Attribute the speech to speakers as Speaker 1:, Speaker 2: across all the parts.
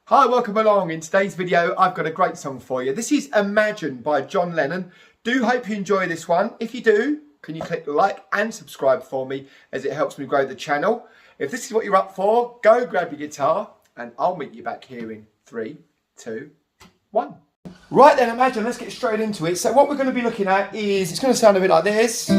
Speaker 1: Hi, welcome along. In today's video, I've got a great song for you. This is Imagine by John Lennon. Do hope you enjoy this one. If you do, can you click like and subscribe for me as it helps me grow the channel. If this is what you're up for, go grab your guitar and I'll meet you back here in 3, 2, 1. Right then, Imagine, let's get straight into it. So what we're going to be looking at is, it's going to sound a bit like this.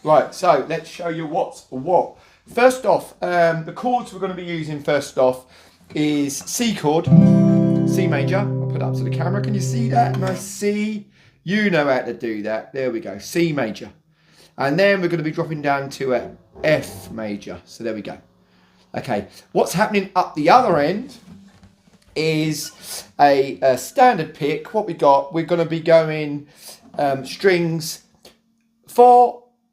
Speaker 1: Right, so let's show you what's what. First off, the chords we're going to be using first off is C chord, C major. I'll put it up to the camera. Can you see that? Nice C. You know how to do that. There we go, C major. And then we're going to be dropping down to a F major. So there we go. Okay, what's happening up the other end is a standard pick. What we got, we're going to be going strings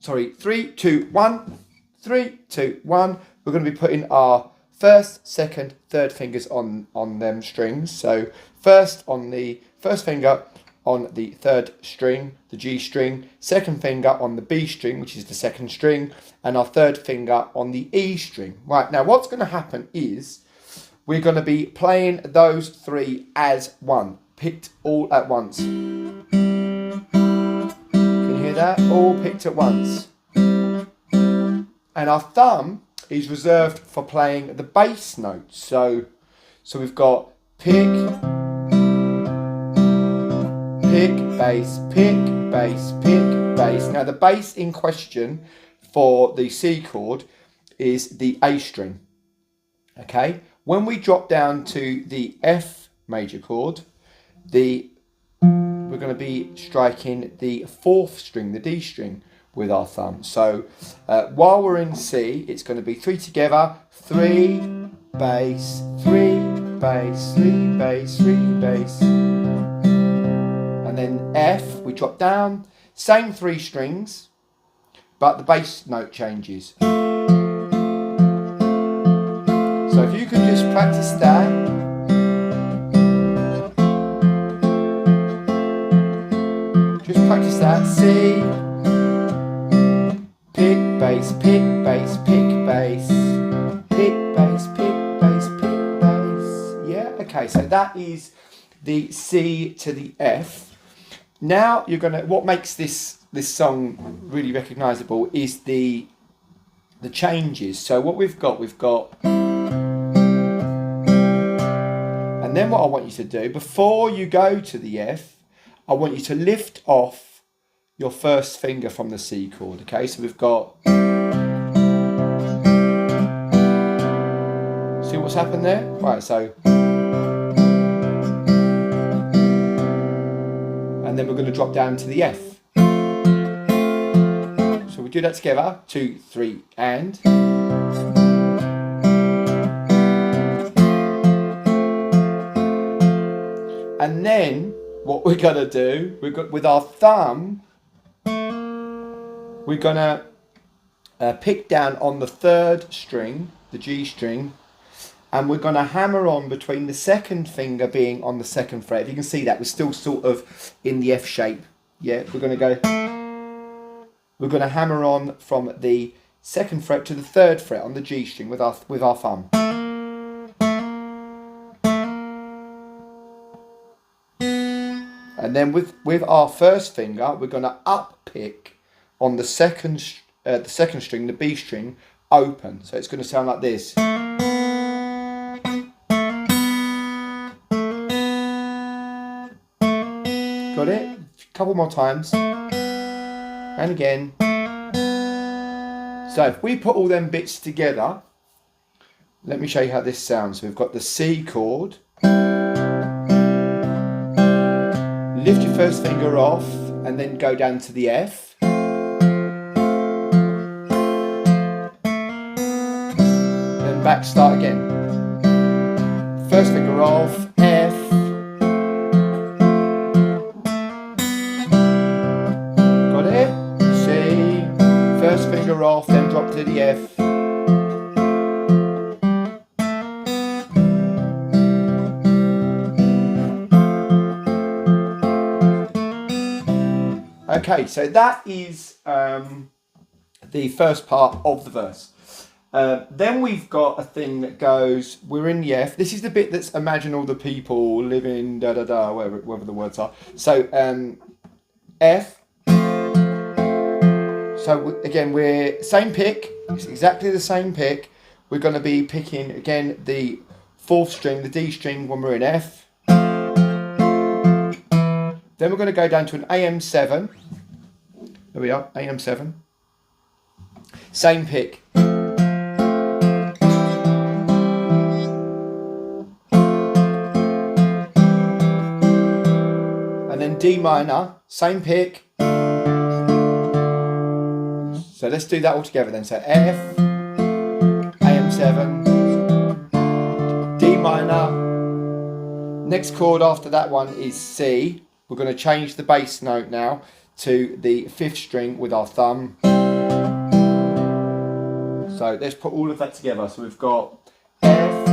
Speaker 1: 3, 2, 1, 3, 2, 1. We're going to be putting our first, second, third fingers on them strings. So first on the first finger on the third string, the G string, second finger on the B string, which is the second string, and our third finger on the E string. Right, now what's going to happen is we're going to be playing those three as one, picked all at once. That all picked at once, and our thumb is reserved for playing the bass notes. So we've got pick, bass, pick, bass, pick, bass. Now the bass in question for the C chord is the A string. Okay, when we drop down to the F major chord, we're going to be striking the fourth string, the D string, with our thumb. So while we're in C, it's going to be 3 together, 3, bass, 3, bass, 3, bass, 3, bass. And then F, we drop down, same 3 strings, but the bass note changes. So if you can just practice that. Practice that. C, pick, bass, pick, bass, pick, bass, pick, bass, pick, bass, pick, bass. Yeah, okay, so that is the C to the F. Now you're gonna, what makes this song really recognisable is the changes. So what we've got, and then what I want you to do, before you go to the F, I want you to lift off your first finger from the C chord, okay? So we've got... See what's happened there? Right, so... And then we're going to drop down to the F. So we do that together. 2, 3, and... And then... what we're going to do, with our thumb, we're going to pick down on the third string, the G string, and we're going to hammer on between the second finger being on the second fret. If you can see that, we're still sort of in the F shape. Yeah, we're going to hammer on from the second fret to the third fret on the G string with our thumb. And then with our first finger, we're going to up pick on the second string, the B string, open. So it's going to sound like this. Got it? A couple more times. And again. So if we put all them bits together, let me show you how this sounds. So we've got the C chord. Lift your first finger off and then go down to the F. Then back, start again. First finger off, F. Got it? C. First finger off, then drop to the F. Okay, so that is the first part of the verse. Then we've got a thing that goes, we're in the F. This is the bit that's imagine all the people living, da da da, whatever the words are. So F. So again, we're same pick. It's exactly the same pick. We're going to be picking again the fourth string, the D string, when we're in F. Then we're going to go down to an AM7. There we are, AM7. Same pick. And then D minor, same pick. So let's do that all together then. So F, AM7, D minor. Next chord after that one is C. We're going to change the bass note now to the fifth string with our thumb. So let's put all of that together. So we've got F,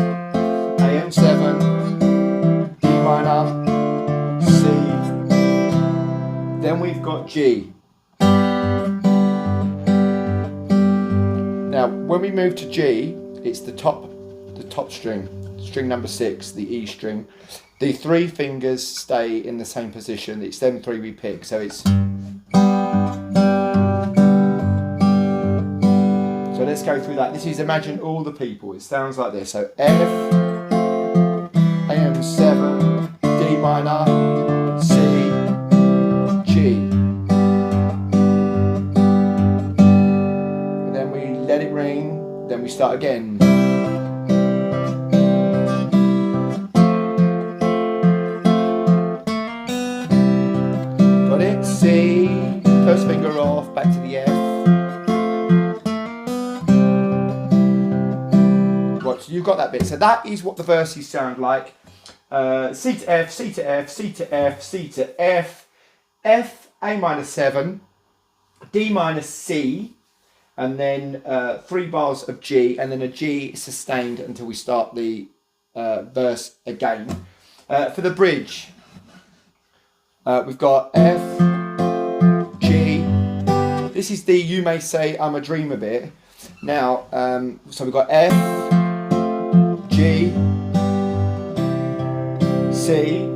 Speaker 1: AM7, D minor, C. Then we've got G. Now, when we move to G, it's the top string, string number 6, the E string. The three fingers stay in the same position. It's them three we pick. So it's. So let's go through that. This is imagine all the people. It sounds like this. So F, AM7, D minor, C, G. And then we let it ring. Then we start again. Got it? C, first finger off, back to the F. Right, so you've got that bit. So that is what the verses sound like. C to F, C to F, C to F, C to F, F, A minor 7, D minor C, and then 3 bars of G, and then a G sustained until we start the verse again. For the bridge, we've got F, G. This is the You May Say I'm a Dreamer bit. Now, so we've got F, G, C,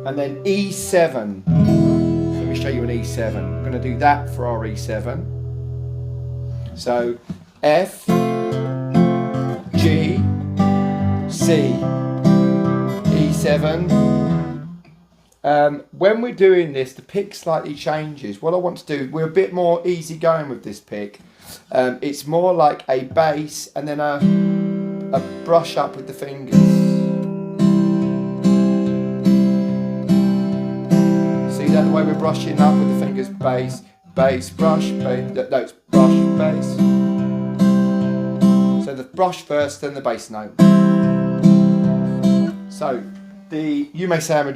Speaker 1: and then E7. Let me show you an E7. I'm going to do that for our E7. So F, G, C, E7. When we're doing this, the pick slightly changes. What I want to do, we're a bit more easy going with this pick. It's more like a bass and then a brush up with the fingers. See that, the way we're brushing up with the fingers? Bass, bass, brush, bass. No, it's brush, bass. So the brush first, then the bass note. So the You May Say I'm a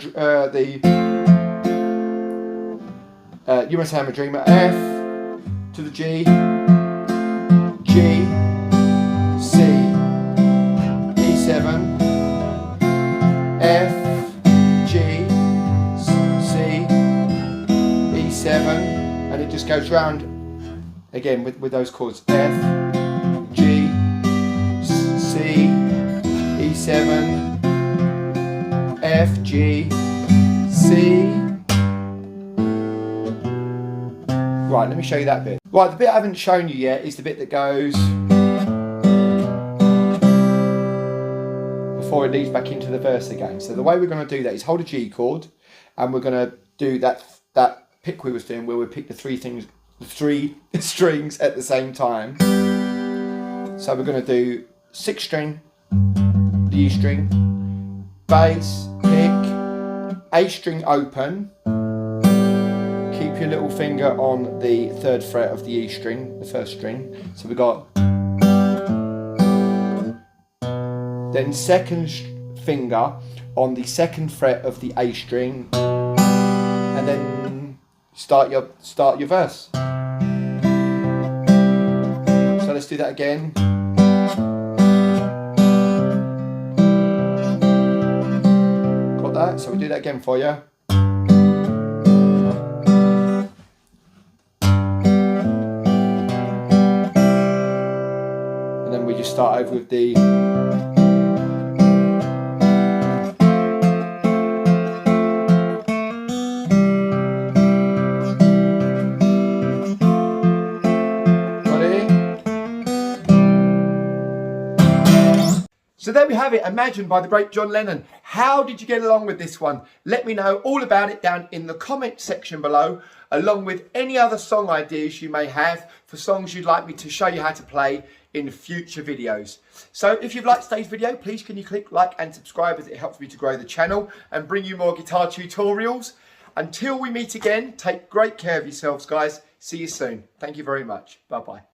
Speaker 1: You May Say I'm a Dreamer. F to the G, G, C, E7, F, G, C, E7, and it just goes round again with those chords. F, G, C, E7, F, G, C. Right, let me show you that bit. Right, the bit I haven't shown you yet is the bit that goes before it leads back into the verse again. So the way we're going to do that is hold a G chord, and we're going to do that pick we was doing where we pick the three strings at the same time. So we're going to do 6th string, the E string, bass, pick, A string open, keep your little finger on the 3rd fret of the E string, the 1st string. So we got, then 2nd finger on the 2nd fret of the A string, and then start your verse. So let's do that again. Got that? So we'll do that again for you. just start over with the... So there we have it, Imagine by the great John Lennon. How did you get along with this one? Let me know all about it down in the comment section below, along with any other song ideas you may have for songs you'd like me to show you how to play in future videos. So if you've liked today's video, please can you click like and subscribe, as it helps me to grow the channel and bring you more guitar tutorials. Until we meet again, take great care of yourselves, guys. See you soon. Thank you very much. Bye-bye.